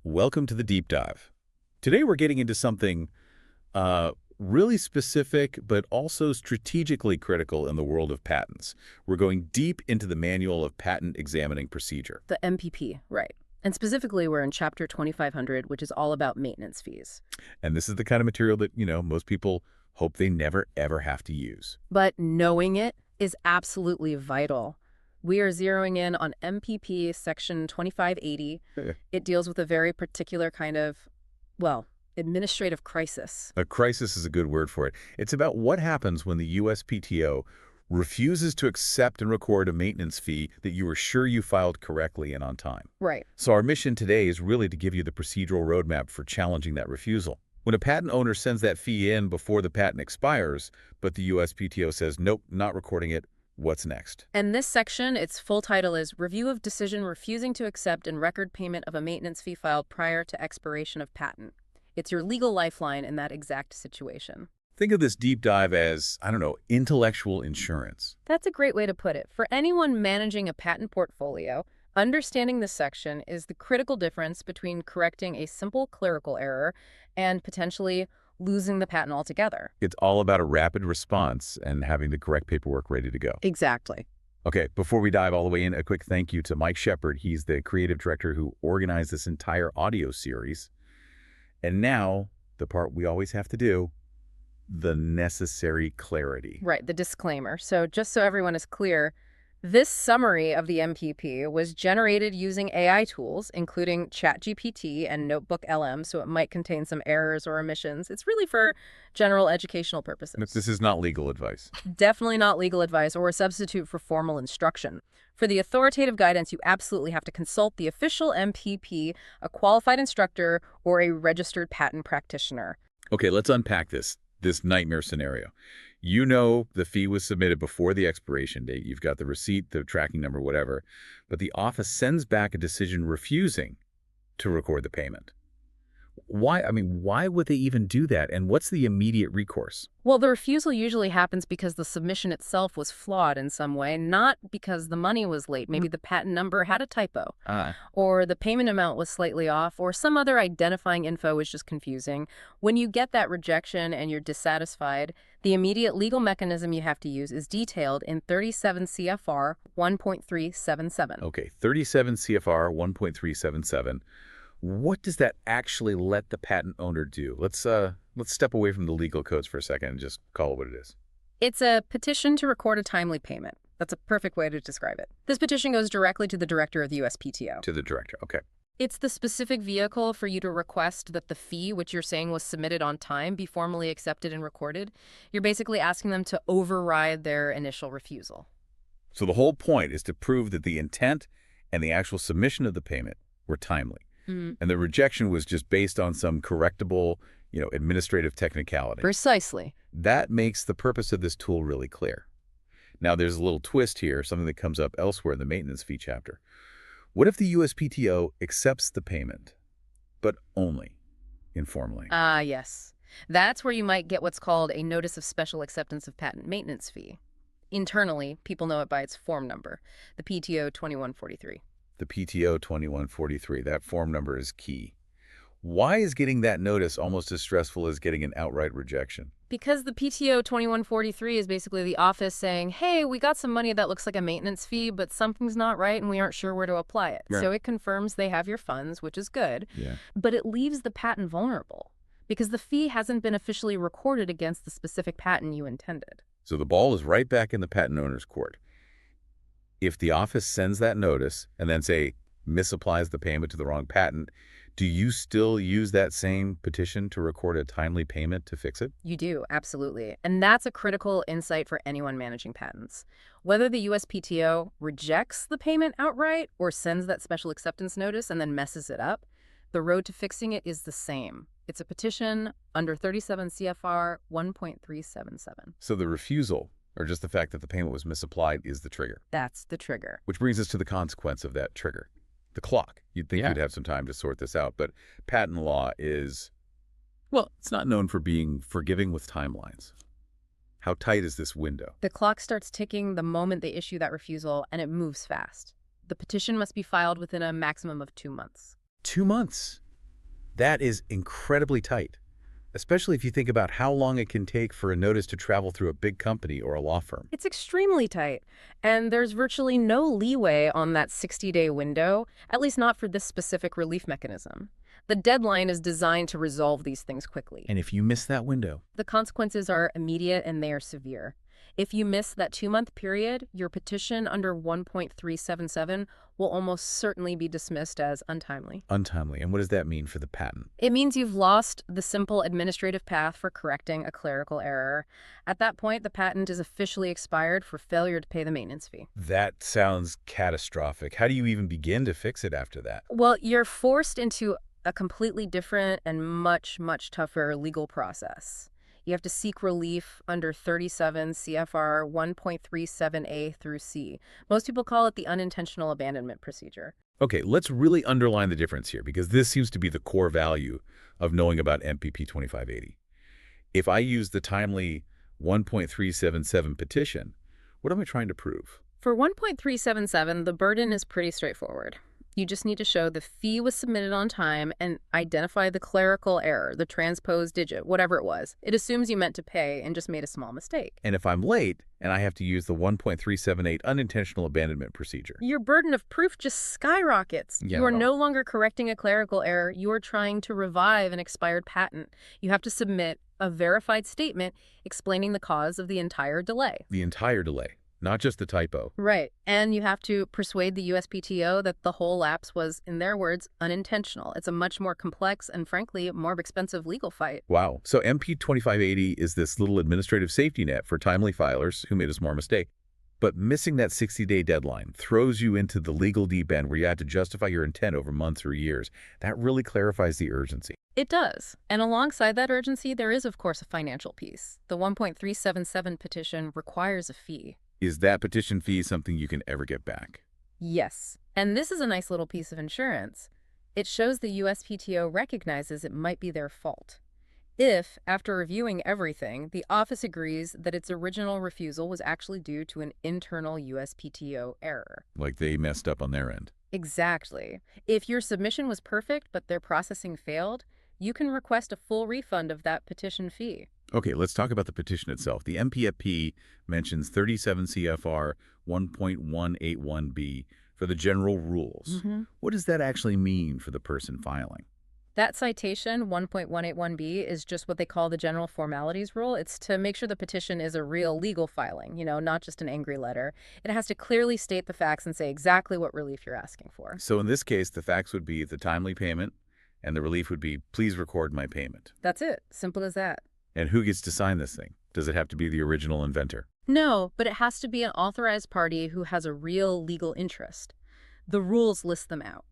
Welcome to the deep dive. Today we're getting into something really specific but also strategically critical in the world of patents. We're going deep into the Manual of Patent Examining Procedure. The MPP, right. And specifically, we're in Chapter 2500, which is all about maintenance fees. And this is the kind of material that, most people hope they never, ever have to use. But knowing it is absolutely vital. We are zeroing in on MPP Section 2580. It deals with a very particular kind of, administrative crisis. A crisis is a good word for it. It's about what happens when the USPTO refuses to accept and record a maintenance fee that you were sure you filed correctly and on time. Right. So our mission today is really to give you the procedural roadmap for challenging that refusal. When a patent owner sends that fee in before the patent expires, but the USPTO says, nope, not recording it, what's next? And this section, its full title is Review of Decision Refusing to Accept and Record Payment of a Maintenance Fee Filed Prior to Expiration of Patent. It's your legal lifeline in that exact situation. Think of this deep dive as, intellectual insurance. That's a great way to put it. For anyone managing a patent portfolio, understanding this section is the critical difference between correcting a simple clerical error and potentially losing the patent altogether. It's all about a rapid response and having the correct paperwork ready to go. Exactly. Okay, before we dive all the way in, a quick thank you to Mike Shepard. He's the creative director who organized this entire audio series. And now, the part we always have to do, the necessary clarity. Right, the disclaimer. So just so everyone is clear, this summary of the MPP was generated using AI tools, including ChatGPT and Notebook LM, so it might contain some errors or omissions. It's really for general educational purposes. This is not legal advice. Definitely not legal advice or a substitute for formal instruction. For the authoritative guidance, you absolutely have to consult the official MPP, a qualified instructor, or a registered patent practitioner. Okay, let's unpack this nightmare scenario. You know the fee was submitted before the expiration date. You've got the receipt, the tracking number, whatever. But the office sends back a decision refusing to record the payment. Why? Why would they even do that? And what's the immediate recourse? Well, the refusal usually happens because the submission itself was flawed in some way, not because the money was late. Maybe the patent number had a typo, or the payment amount was slightly off, or some other identifying info was just confusing. When you get that rejection and you're dissatisfied, the immediate legal mechanism you have to use is detailed in 37 CFR 1.377. Okay, 37 CFR 1.377. What does that actually let the patent owner do? Let's step away from the legal codes for a second and just call it what it is. It's a petition to record a timely payment. That's a perfect way to describe it. This petition goes directly to the director of the USPTO. To the director, okay. It's the specific vehicle for you to request that the fee, which you're saying was submitted on time, be formally accepted and recorded. You're basically asking them to override their initial refusal. So the whole point is to prove that the intent and the actual submission of the payment were timely. And the rejection was just based on some correctable, administrative technicality. Precisely. That makes the purpose of this tool really clear. Now, there's a little twist here, something that comes up elsewhere in the maintenance fee chapter. What if the USPTO accepts the payment, but only informally? Yes. That's where you might get what's called a Notice of Special Acceptance of Patent Maintenance Fee. Internally, people know it by its form number, the PTO 2143. The PTO 2143. That form number is key. Why is getting that notice almost as stressful as getting an outright rejection? Because the PTO 2143 is basically the office saying, hey, we got some money that looks like a maintenance fee, but something's not right and we aren't sure where to apply it. Right. So it confirms they have your funds, which is good. Yeah. But it leaves the patent vulnerable because the fee hasn't been officially recorded against the specific patent you intended. So the ball is right back in the patent owner's court. If the office sends that notice and then, say, misapplies the payment to the wrong patent, do you still use that same petition to record a timely payment to fix it? You do, absolutely. And that's a critical insight for anyone managing patents. Whether the USPTO rejects the payment outright or sends that special acceptance notice and then messes it up, the road to fixing it is the same. It's a petition under 37 CFR 1.377. So the refusal, or just the fact that the payment was misapplied, is the trigger. That's the trigger. Which brings us to the consequence of that trigger. The clock. You'd think you'd have some time to sort this out, but patent law is, it's not known for being forgiving with timelines. How tight is this window? The clock starts ticking the moment they issue that refusal, and it moves fast. The petition must be filed within a maximum of 2 months. 2 months? That is incredibly tight, especially if you think about how long it can take for a notice to travel through a big company or a law firm. It's extremely tight, and there's virtually no leeway on that 60-day window, at least not for this specific relief mechanism. The deadline is designed to resolve these things quickly. And if you miss that window, The consequences are immediate and they are severe. If you miss that 2-month period, your petition under 1.377 will almost certainly be dismissed as untimely. untimely. And what does that mean for the patent? It means you've lost the simple administrative path for correcting a clerical error. At that point, the patent is officially expired for failure to pay the maintenance fee. That sounds catastrophic. How do you even begin to fix it after that? Well, you're forced into a completely different and much, much tougher legal process. You have to seek relief under 37 CFR 1.37A through C. Most people call it the unintentional abandonment procedure. Okay, let's really underline the difference here, because this seems to be the core value of knowing about MPP 2580. If I use the timely 1.377 petition, what am I trying to prove? For 1.377, the burden is pretty straightforward. You just need to show the fee was submitted on time and identify the clerical error, the transposed digit, whatever it was. It assumes you meant to pay and just made a small mistake. And if I'm late and I have to use the 1.378 unintentional abandonment procedure, Your burden of proof just skyrockets. Yeah, You are well- no longer correcting a clerical error. You are trying to revive an expired patent. You have to submit a verified statement explaining the cause of the entire delay. the entire delay, not just the typo. Right. And you have to persuade the USPTO that the whole lapse was, in their words, unintentional. It's a much more complex and, frankly, more expensive legal fight. Wow. So MP 2580 is this little administrative safety net for timely filers who made a small mistake. But missing that 60-day deadline throws you into the legal deep end where you have to justify your intent over months or years. That really clarifies the urgency. It does. And alongside that urgency, there is, of course, a financial piece. The 1.377 petition requires a fee. Is that petition fee something you can ever get back? Yes. And this is a nice little piece of insurance. It shows the USPTO recognizes it might be their fault. If, after reviewing everything, the office agrees that its original refusal was actually due to an internal USPTO error. Like they messed up on their end. Exactly. If your submission was perfect but their processing failed, you can request a full refund of that petition fee. Okay, let's talk about the petition itself. The MPEP mentions 37 CFR 1.181B for the general rules. What does that actually mean for the person filing? That citation, 1.181B, is just what they call the general formalities rule. It's to make sure the petition is a real legal filing, not just an angry letter. It has to clearly state the facts and say exactly what relief you're asking for. So in this case, the facts would be the timely payment, and the relief would be, please record my payment. That's it. Simple as that. And who gets to sign this thing? Does it have to be the original inventor? No, but it has to be an authorized party who has a real legal interest. The rules list them out.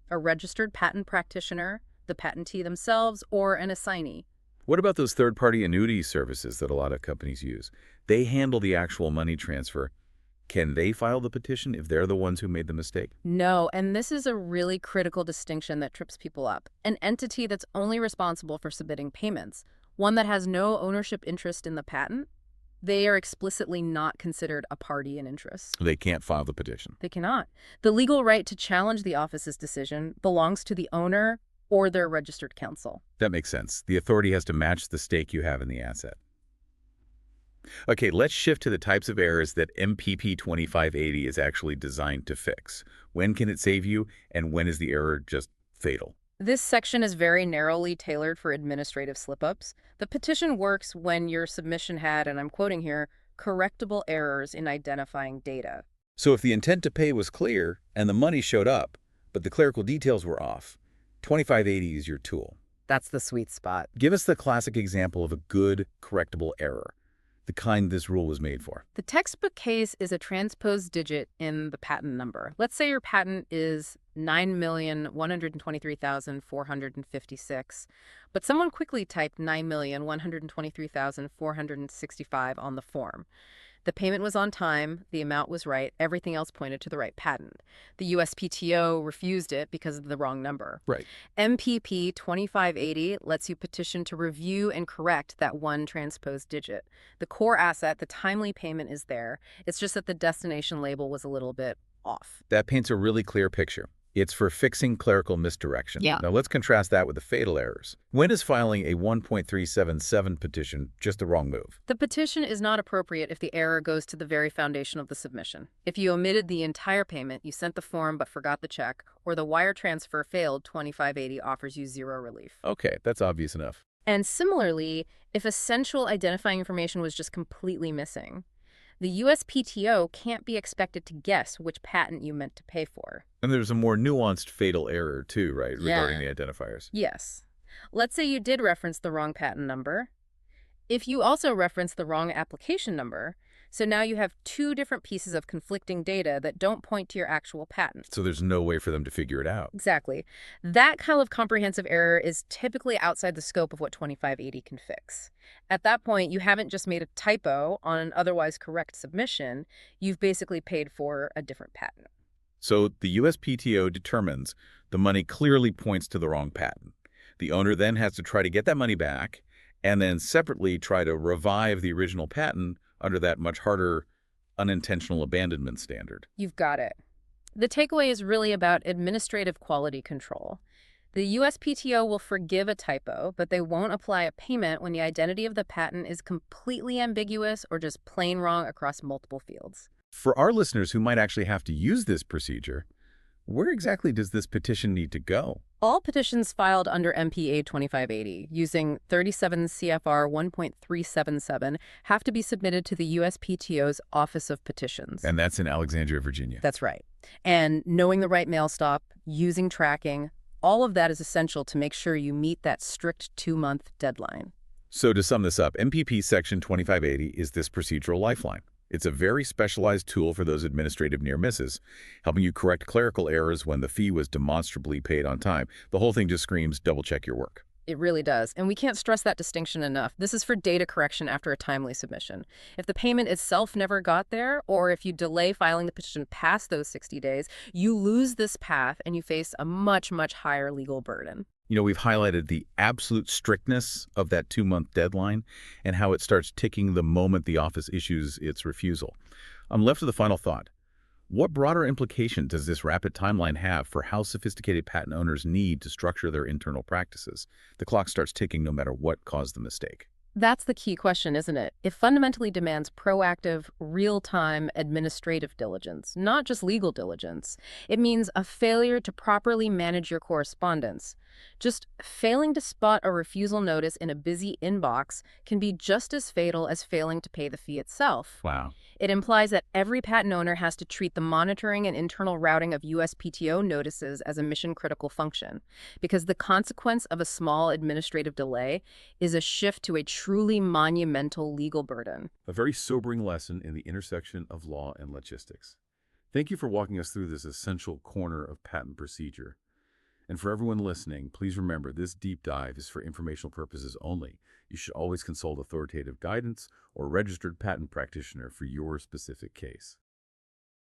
A registered patent practitioner, the patentee themselves, or an assignee. What about those third-party annuity services that a lot of companies use? They handle the actual money transfer. Can they file the petition if they're the ones who made the mistake? No, and this is a really critical distinction that trips people up. An entity that's only responsible for submitting payments, one that has no ownership interest in the patent, they are explicitly not considered a party in interest. They can't file the petition. They cannot. The legal right to challenge the office's decision belongs to the owner or their registered counsel. That makes sense. The authority has to match the stake you have in the asset. Okay, let's shift to the types of errors that MPP 2580 is actually designed to fix. When can it save you, and when is the error just fatal? This section is very narrowly tailored for administrative slip-ups. The petition works when your submission had, and I'm quoting here, correctable errors in identifying data. So if the intent to pay was clear and the money showed up, but the clerical details were off, 2580 is your tool. That's the sweet spot. Give us the classic example of a good correctable error, the kind this rule was made for. The textbook case is a transposed digit in the patent number. Let's say your patent is 9,123,456, but someone quickly typed 9,123,465 on the form. The payment was on time, the amount was right, everything else pointed to the right patent. The USPTO refused it because of the wrong number. Right. MPP 2580 lets you petition to review and correct that one transposed digit. The core asset, the timely payment, is there. It's just that the destination label was a little bit off. That paints a really clear picture. It's for fixing clerical misdirection. Yeah. Now let's contrast that with the fatal errors. When is filing a 1.377 petition just the wrong move? The petition is not appropriate if the error goes to the very foundation of the submission. If you omitted the entire payment, you sent the form but forgot the check, or the wire transfer failed, 2580 offers you zero relief. Okay, that's obvious enough. And similarly, if essential identifying information was just completely missing, the USPTO can't be expected to guess which patent you meant to pay for. And there's a more nuanced fatal error too, right, regarding the identifiers. Yes. Let's say you did reference the wrong patent number. If you also reference the wrong application number, so now you have two different pieces of conflicting data that don't point to your actual patent. So there's no way for them to figure it out. Exactly. That kind of comprehensive error is typically outside the scope of what 2580 can fix. At that point, you haven't just made a typo on an otherwise correct submission, you've basically paid for a different patent. So the USPTO determines the money clearly points to the wrong patent. The owner then has to try to get that money back and then separately try to revive the original patent under that much harder unintentional abandonment standard. You've got it. The takeaway is really about administrative quality control. The USPTO will forgive a typo, but they won't apply a payment when the identity of the patent is completely ambiguous or just plain wrong across multiple fields. For our listeners who might actually have to use this procedure, where exactly does this petition need to go? All petitions filed under MPA 2580 using 37 CFR 1.377 have to be submitted to the USPTO's Office of Petitions. And that's in Alexandria, Virginia. That's right. And knowing the right mail stop, using tracking, all of that is essential to make sure you meet that strict 2-month deadline. So to sum this up, MPP Section 2580 is this procedural lifeline. It's a very specialized tool for those administrative near misses, helping you correct clerical errors when the fee was demonstrably paid on time. The whole thing just screams, double-check your work. It really does. And we can't stress that distinction enough. This is for data correction after a timely submission. If the payment itself never got there, or if you delay filing the petition past those 60 days, you lose this path and you face a much, much higher legal burden. You know, we've highlighted the absolute strictness of that 2-month deadline and how it starts ticking the moment the office issues its refusal. I'm left with a final thought. What broader implication does this rapid timeline have for how sophisticated patent owners need to structure their internal practices? The clock starts ticking no matter what caused the mistake. That's the key question, isn't it? It fundamentally demands proactive, real-time administrative diligence, not just legal diligence. It means a failure to properly manage your correspondence. Just failing to spot a refusal notice in a busy inbox can be just as fatal as failing to pay the fee itself. Wow. It implies that every patent owner has to treat the monitoring and internal routing of USPTO notices as a mission-critical function, because the consequence of a small administrative delay is a shift to a truly monumental legal burden. A very sobering lesson in the intersection of law and logistics. Thank you for walking us through this essential corner of patent procedure. And for everyone listening, please remember this deep dive is for informational purposes only. You should always consult authoritative guidance or registered patent practitioner for your specific case.